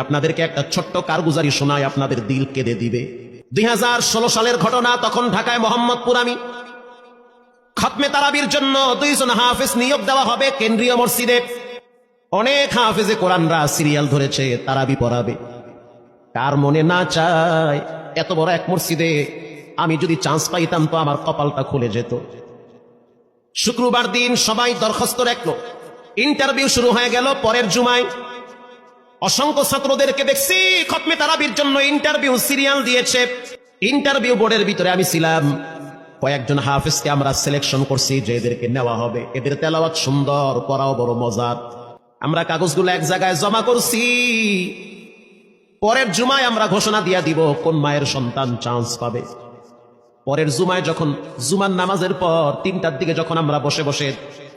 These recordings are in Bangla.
আপনাদেরকে একটা ছোট্ট কারগুজারি শোনায়, আপনাদের দিল কেঁদে দিবে। 2016 সালের ঘটনা। তখন ঢাকায় মোহাম্মদপুর আমি খতমে তারাবির জন্য 2 জন হাফেজ নিয়োগ দেওয়া হবে কেন্দ্রীয় মসজিদে। অনেক হাফেজে কোরআনরা সিরিয়াল ধরেছে তারাবি পড়াবে। কার মনে না চায় এত বড় এক মসজিদে আমি যদি চান্স পাইতাম তো আমার কপালটা খুলে যেত। শুক্রবার দিন সবাই দরখাস্ত রাখলো, ইন্টারভিউ শুরু হয়ে গেল। পরের জুমায় অসংখ্য ছাত্রদেরকে দেখছি খতমে তারাবির জন্য ইন্টারভিউ সিরিয়াল দিয়েছে। ইন্টারভিউ বোর্ডের ভিতরে আমি ছিলাম। কয়েকজন হাফেজকে আমরা সিলেকশন করছি যে এদেরকে নেওয়া হবে। এদের তেলাওয়াত সুন্দর, পড়াও বড় মজার। আমরা কাগজগুলো এক জায়গায় জমা করছি। পরের জুমায় আমরা ঘোষণা দিয়া দিব কোন মায়ের সন্তান চান্স পাবে। পরের জুমায় যখন জুমার নামাজের পর 3টার দিকে যখন আমরা বসে বসে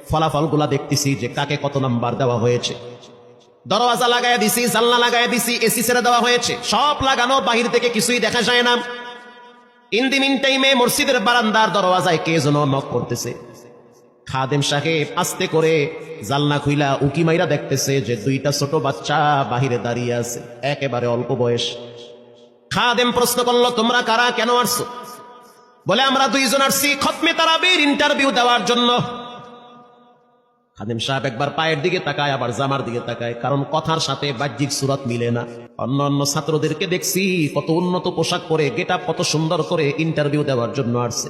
ফলাফলগুলা দেখতেছি যে কাকে কত নাম্বার দেওয়া হয়েছে, দরওয়াজা লাগায় দিছি, জানলা লাগায় দিছি, এসি ছেড়ে দেওয়া হয়েছে, সব লাগানো, বাহির থেকে কিছুই দেখা যায় না। ইন দি মিন টাইমে মসজিদের বারান্দার দরওয়াজায় কে যেন নক করতেছে। খাদেম সাহেব আস্তে করে জানলা খুইলা উকি মাইরা দেখতেছে যে 2টা ছোট বাচ্চা বাহিরে দাঁড়িয়ে আছে, একেবারে অল্প বয়স। খাদেম প্রশ্ন করলো, তোমরা কারা, কেন আসছো? বলে, আমরা 2 জন আসছি খতমে তারাবির ইন্টারভিউ দেওয়ার জন্য। খাদেম সাহেব একবার পায়ের দিকে তাকায়, আবার জামার দিকে তাকায়, কারণ কথার সাথে বাহ্যিক সুরত মিলে না। অন্য ছাত্রদেরকে দেখছি কত উন্নত পোশাক পরে, গেটআপ কত সুন্দর করে ইন্টারভিউ দেওয়ার জন্য আসছে।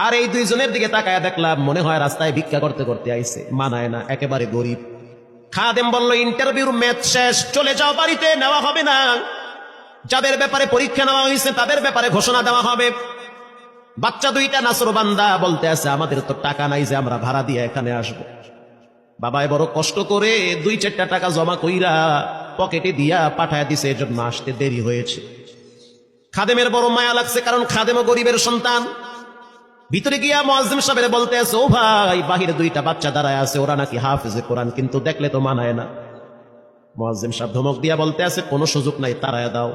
আর এই 2 জনের দিকে তাকায় দেখলাম মনে হয় রাস্তায় ভিক্ষা করতে করতে আইছে, মানায় না, একেবারে গরিব। খাদেম বলল, ইন্টারভিউর ম্যাচ শেষ, চলে যাও বাড়িতে, নেওয়া হবে না। যাদের ব্যাপারে পরীক্ষা নেওয়া হয়েছে তাদের ব্যাপারে ঘোষণা দেওয়া হবে। বাচ্চা 2টা নাসরবান্দা বলতে আছে, আমাদের তো টাকা নাই যে আমরা ভাড়া দিয়ে এখানে আসবো। বাবায় বড় কষ্ট করে 2-4টা টাকা জমা কইরা পকেটে দিয়া পাঠায় দিছে, এজন্য আসতে দেরি হয়েছে। খাদেমের বড় মায়া লাগছে, কারণ খাদেমও গরিবের সন্তান। ভিতরে গিয়া মুয়াজ্জিম সাহেব বলতে আছে, ও ভাই, বাহিরে 2টা বাচ্চা দাঁড়ায় আছে, ওরা নাকি হাফেজে কোরআন, কিন্তু দেখলে তো মানায় না। মুয়াজ্জিম সাহেব ধমক দিয়া বলতে আছে, কোনো সুযোগ নাই, তাড়ায় দাও।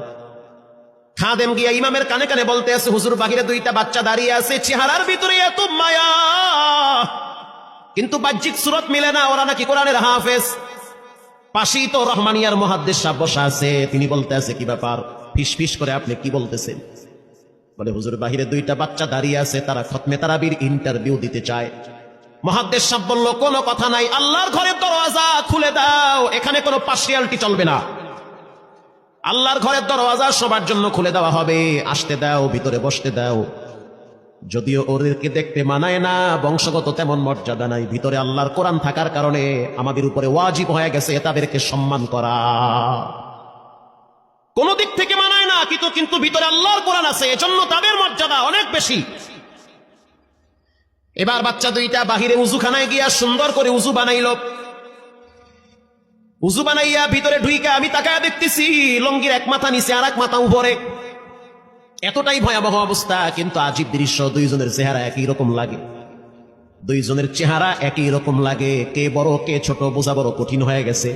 খাদেম গিয়া ইমামের কানে কানে বলতে আছে, হুজুর, বাহিরে 2টা বাচ্চা দাঁড়িয়ে আছে, চেহারার ভিতরে এত মায়া, কিন্তু বাহ্যিক সুরত মিলে না, ওরা নাকি কোরআনের হাফেজ। পাশেই তো রহমানিয়ার মুহাদ্দিস সাহেব বসা আছে, তিনি বলতে আছে, কি ব্যাপার, ফিস ফিস করে আপনি কি বলতেছেন? বলে, হুজুর, বাহিরে 2টা বাচ্চা দাঁড়িয়ে আছে, তারা খতমে তারাবির ইন্টারভিউ দিতে চায়। মুহাদ্দিস সাহেব বলল, কোনো কথা নাই, আল্লাহর ঘরের দরওয়াজা খুলে দাও, এখানে কোনো পার্সিয়ালিটি চলবে না। আল্লাহর ঘরের দরওয়াজা সবার জন্য খুলে দেওয়া হবে, আসতে দাও, ভিতরে বসতে দাও। যদিও ওদেরকে দেখতে মানায় না, বংশগত তেমন মর্যাদা নাই, ভিতরে আল্লাহর কোরআন থাকার কারণে আমাদের উপরে ওয়াজিব হয়ে গেছে তাদেরকে সম্মান করা। কোন দিক থেকে মানায় না, কিন্তু ভিতরে আল্লাহর কোরআন আছে, এজন্য তাদের মর্যাদা অনেক বেশি। এবার বাচ্চা 2টা বাহিরে উজুখানায় গিয়া সুন্দর করে উজু বানাইল। উজু বানাইয়া ভিতরে ঢুইকা আমি তাকায়া দেখতেছি লঙ্গির এক মাথা নিচে আর এক মাথা উপরে। এতটাই ভয়াবহ অবস্থা, কিন্তু আজীব দৃশ্য। 2 জনের চেহারা একই রকম লাগে, 2 জনের চেহারা একই রকম লাগে। কে বড় কে ছোট বোঝা বড় কঠিন হয়ে গেছে।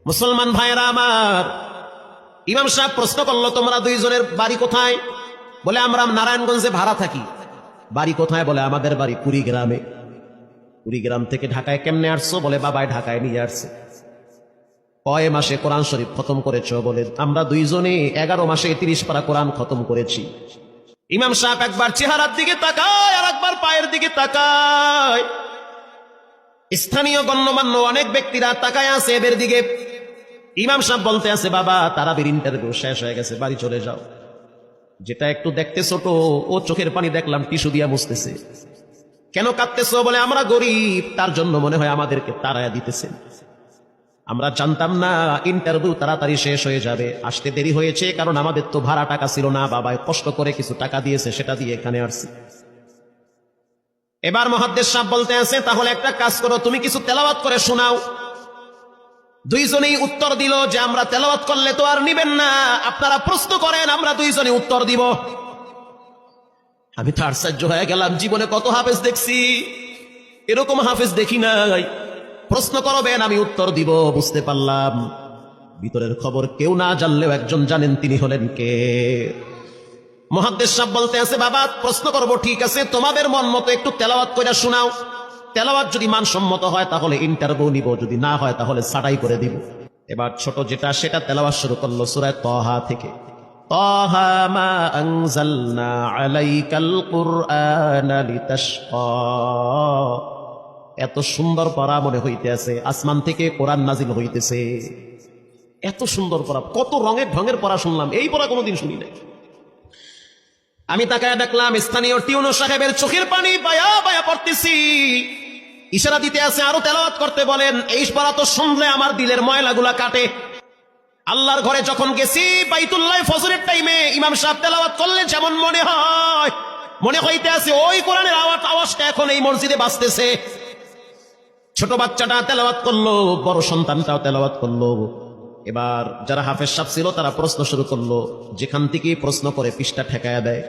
মুসলমান ভাইয়েরা আমার, ইমাম সাহেব প্রশ্ন করলো, তোমরা 2 জনের বাড়ি কোথায়? বলে, আমরা নারায়ণগঞ্জে ভাড়া থাকি। বাড়ি কোথায়? বলে, আমাদের বাড়ি কুড়িগ্রামে। কুড়িগ্রাম থেকে ঢাকায় কেমনে আসছো? বলে, বাবাই ঢাকায় নিয়ে আসছে। কয় মাসে কোরআন শরীফ খতম করেছ? বলে, আমরা 2 জনে 11 মাসে 30 পারা কোরআন খতম করেছি। ইমাম সাহেব একবার চেহারার দিকে তাকায় আর একবার পায়ের দিকে তাকায়। স্থানীয় গণ্যমান্য অনেক ব্যক্তিরা তাকায় আছে এদের দিকে। ইমাম সাহেব বলতে আছে, বাবা, তারাবির ইন্টারভিউ শেষ হয়ে গেছে, বাড়ি চলে যাও। যেটা একটু দেখতে ছোট, ও চোখের পানি দেখলাম টিস্যু দিয়া মুছতেছে। কেন কাঁদতেছো? বলে, আমরা গরিব, তার জন্য মনে হয় আমাদেরকে তাড়ায়া দিতেছে। আমরা জানতাম না ইন্টারভিউ তাড়াতাড়ি শেষ হয়ে যাবে, আসতে দেরি হয়েছে, কারণ আমাদের তো ভাড়া টাকা ছিল না, বাবাই কষ্ট করে কিছু টাকা দিয়েছে, সেটা দিয়ে এখানে আসছি। এবার মুহাদ্দিস সাহেব বলতে আছে, তাহলে একটা কাজ করো, তুমি কিছু তেলাওয়াত করে শোনাও। 2 জনেই উত্তর দিল যে, আমরা তেলাওয়াত করলে তো আর নিবেন না, আপনারা প্রশ্ন করেন, আমরা 2 জনে উত্তর দিব। আমি তো আশ্চর্য হয়ে গেলাম, জীবনে কত হাফেজ দেখছি, এরকম হাফেজ দেখি নাই। প্রশ্ন করবেন, আমি উত্তর দিব। বুঝতে পারলাম ভিতরের খবর কেউ না জানলেও একজন জানেন, তিনি হলেন কে? মুহাদ্দিস সাহেব বলতে আছে, বাবা, প্রশ্ন করব, ঠিক আছে, তোমাদের মন মতো একটু তেলাওয়াত করে শোনাও। তেলাওয়াত যদি মানসম্মত হয় তাহলে ইন্টারভিউ নিব, যদি না হয় তাহলে ছাঁটাই করে দিব। এবার ছোট যেটা সেটা তেলাওয়াত শুরু করলো সূরা তাহা থেকে। তাহা মা আনজালনা আলাইকাল কুরআনা লিতাশকা। এত সুন্দর পড়া মনে হইতেছে আসমান থেকে কোরআন নাজিল হইতেছে। এত সুন্দর পড়া, কত রঙের ঢঙের পড়া শুনলাম, এই পড়া কোনোদিন শুনি নাই। আমি তাকায় দেখলাম স্থানীয় টিউনো সাহেবের চোখের পানি বায়া বায়া পড়তেছি, ইশারা দিতে আছে আরো তেলাওয়াত করতে বলেন। এই পড়া তো শুনলে আমার দিলের ময়লাগুলা কাটে। আল্লাহর ঘরে যখন গেছি বাইতুল্লাহ ফজরের টাইমে ইমাম সাহেব তেলাওয়াত করলে যেমন মনে হয়, মনে হইতে আছে ওই কোরআনের আওয়াজটা এখন এই মসজিদে বাজতেছে। ছোট বাচ্চাটা তেলাওয়াত করলো, বড় সন্তানটাও তেলাওয়াত করলো। এবার যারা হাফেজ সাহেব ছিল তারা প্রশ্ন শুরু করলো, যেখান থেকে প্রশ্ন করে পৃষ্ঠা ঠেকায়া দেয়,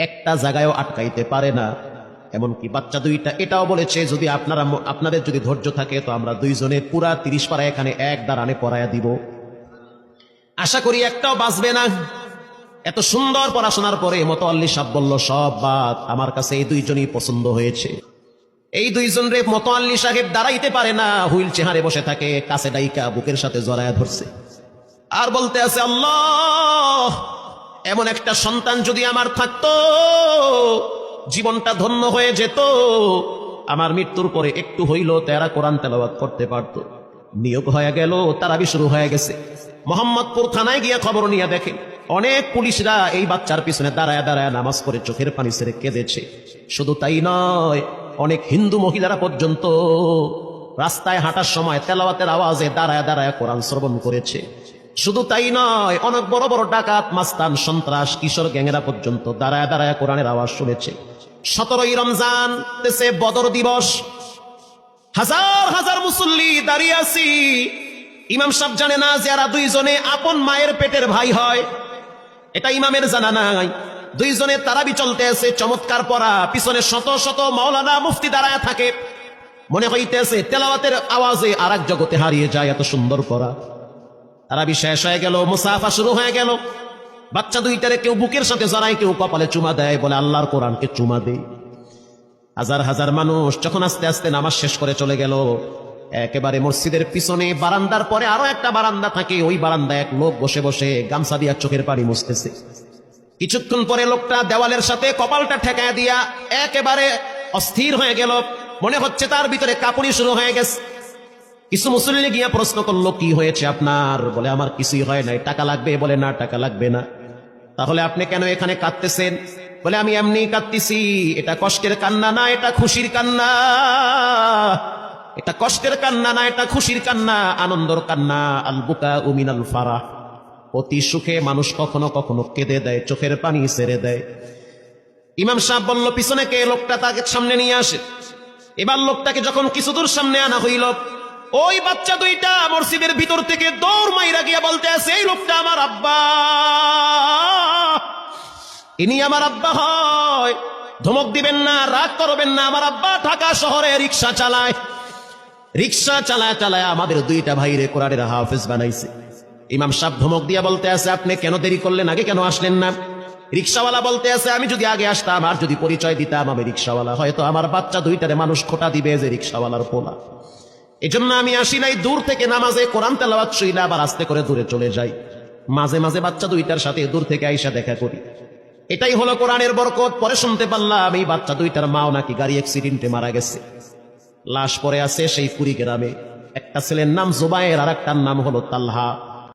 একটা জায়গায়ও আটকাইতে পারে না। এমনকি বাচ্চা দুইটা এটাও বলেছে যদি আপনাদের যদি ধৈর্য থাকে তো আমরা দুইজনে পুরা 30 পারা এখানে এক দাঁড়ানে পড়ায়া দিব। আশা করি একটাও বাঁচবে না। এত সুন্দর পড়াশোনার পরে মোতাল্লি সাহেব বলল সব বাদ, আমার কাছে এই দুইজনই পছন্দ হয়েছে। এই দুইজন রে মোতাল্লি সাহেব দাঁড়াইতে পারে না, হুইল চেহারে বসে থাকে, কাছে ডাইকা বুকের সাথে জড়ায়া ধরছে আর বলতে আছে আল্লাহ, এমন একটা সন্তান যদি আমার থাকতো জীবনটা ধন্য হয়ে যেত। আমার মৃত্যুর পরে একটু হইল তেরা কোরআন তেলাওয়াত করতে পারত। নিয়োগ হয়ে গেল, তারাবি শুরু হয়ে গেছে। মোহাম্মদপুর থানায় গিয়ে খবর নিয়ে দেখে অনেক পুলিশরা এই বাচ্চার পিছনে দাঁড়ায় দাঁড়ায় নামাজ পড়ে চোখের পানি ছেড়ে কেঁদেছে। শুধু তাই নয়, অনেক হিন্দু মহিলারা পর্যন্ত রাস্তায় হাঁটার সময় তেলাওয়াতের আওয়াজে দাঁড়ায় দাঁড়ায় কোরআন শ্রবণ করেছে। শুধু তাই নয়, অনেক বড় বড় ডাকাত, মাস্তান, সন্ত্রাস, কিশোর গ্যাংরা পর্যন্ত দাঁড়ায় দাঁড়ায় কোরআনের আওয়াজ শুনেছে। 17ই রমজান দেশে বদর দিবস, হাজার হাজার মুসল্লি দাঁড়িয়ে আছি। ইমাম সাহেব জানে না যে এরা দুইজনে আপন মায়ের পেটের ভাই হয়, এটা ইমামের জানা নাই। দুইজনে তারাবি চলতে আছে, চমৎকার পড়া, পিছনে শত শত মাওলানা মুফতি দাঁড়ায় থাকে। মনে হইতেছে তেলাওয়াতের আওয়াজে আর এক জগতে হারিয়ে যায়, এত সুন্দর পড়া। তারাবি শেষ হয়ে গেল, মুসাফা শুরু হয়ে গেল। বাচ্চা দুইটারে কেউ বুকের সাথে জড়ায়, কেউ কপালে চুমা দেয়, বলে আল্লাহর কোরআনকে চুমা দেই। হাজার হাজার মানুষ যখন আস্তে আস্তে নামাজ শেষ করে চলে গেল, একেবারে মসজিদের পিছনে বারান্দার পরে আরো একটা বারান্দা থাকে, ওই বারান্দায় এক লোক বসে বসে গামছা দিয়া চোখের পানি মুছতেছে। কিছুক্ষণ পরে লোকটা দেওয়ালের সাথে কপালটা ঠেকায় দিয়া একেবারে অস্থির হয়ে গেল, মনে হচ্ছে তার ভিতরে কাঁপুনি শুরু হয়ে গেছে। কিছু মুসল্লি গিয়া প্রশ্ন করলো, কি হয়েছে আপনার? বলে আমার কিছুই হয় নাই। টাকা লাগবে? বলে না, টাকা লাগবে না। তাহলে আপনি কেন এখানে কাঁদতেছেন? বলে আমি এমনি কাঁদতেছি, এটা কষ্টের কান্না না, এটা খুশির কান্না। এটা কষ্টের কান্না না, এটা খুশির কান্না, আনন্দর কান্না। আল বুকা মিনাল ফারাহ, অতি সুখে মানুষ কখনো কখনো কেঁদে দেয়, চোখের পানি ছেড়ে দেয়। ইমাম সাহেব বলল পিছনে কে? লোকটা তাকে সামনে নিয়ে আসে। এবার লোকটাকে যখন কিছু দূর সামনে আনা হইল, ওই বাচ্চা দুইটা মসজিদের ভিতর থেকে দৌড় মাইরা গিয়া বলতে আছে, এই লোকটা আমার আব্বা, ইনি আমার আব্বা হয়। ধমক দিবেন না, রাগ করবেন না, আমার আব্বা ঢাকা শহরে রিক্সা চালায়। রিক্সা চালায় চালায় আমাদের দুইটা ভাইরে কোরআনের হাফেজ বানাইছে। ইমাম সাহেব ধমক দিয়া বলতে আছে, আপনি কেন দেরি করলেন? আগে কেন আসলেন না? রিক্সাওয়ালা বলতে আছে, আমি যদি আগে আসতাম আর যদি পরিচয় দিতাম আমি রিক্সাওয়ালা, হয়তো আমার বাচ্চা দুইটারে মানুষ খোটা দিবে যে রিক্সাওয়ালার পোলা। এজন্য আমি আসি নাই। দূর থেকে নামাজে কোরআন তেলাওয়াত শুইলা আবার আস্তে করে দূরে চলে যাই। মাঝে মাঝে বাচ্চা দুইটার সাথে দূর থেকে আইসা দেখা করি। এটাই হলো কোরআনের বরকত। পরে শুনতে পারলাম এই বাচ্চা দুইটার মাও নাকি গাড়ি অ্যাক্সিডেন্টে মারা গেছে, লাশ পড়ে আছে সেই কুড়িগ্রামে। একটা ছেলের নাম জুবায়ের আর একটার নাম হলো তালহা।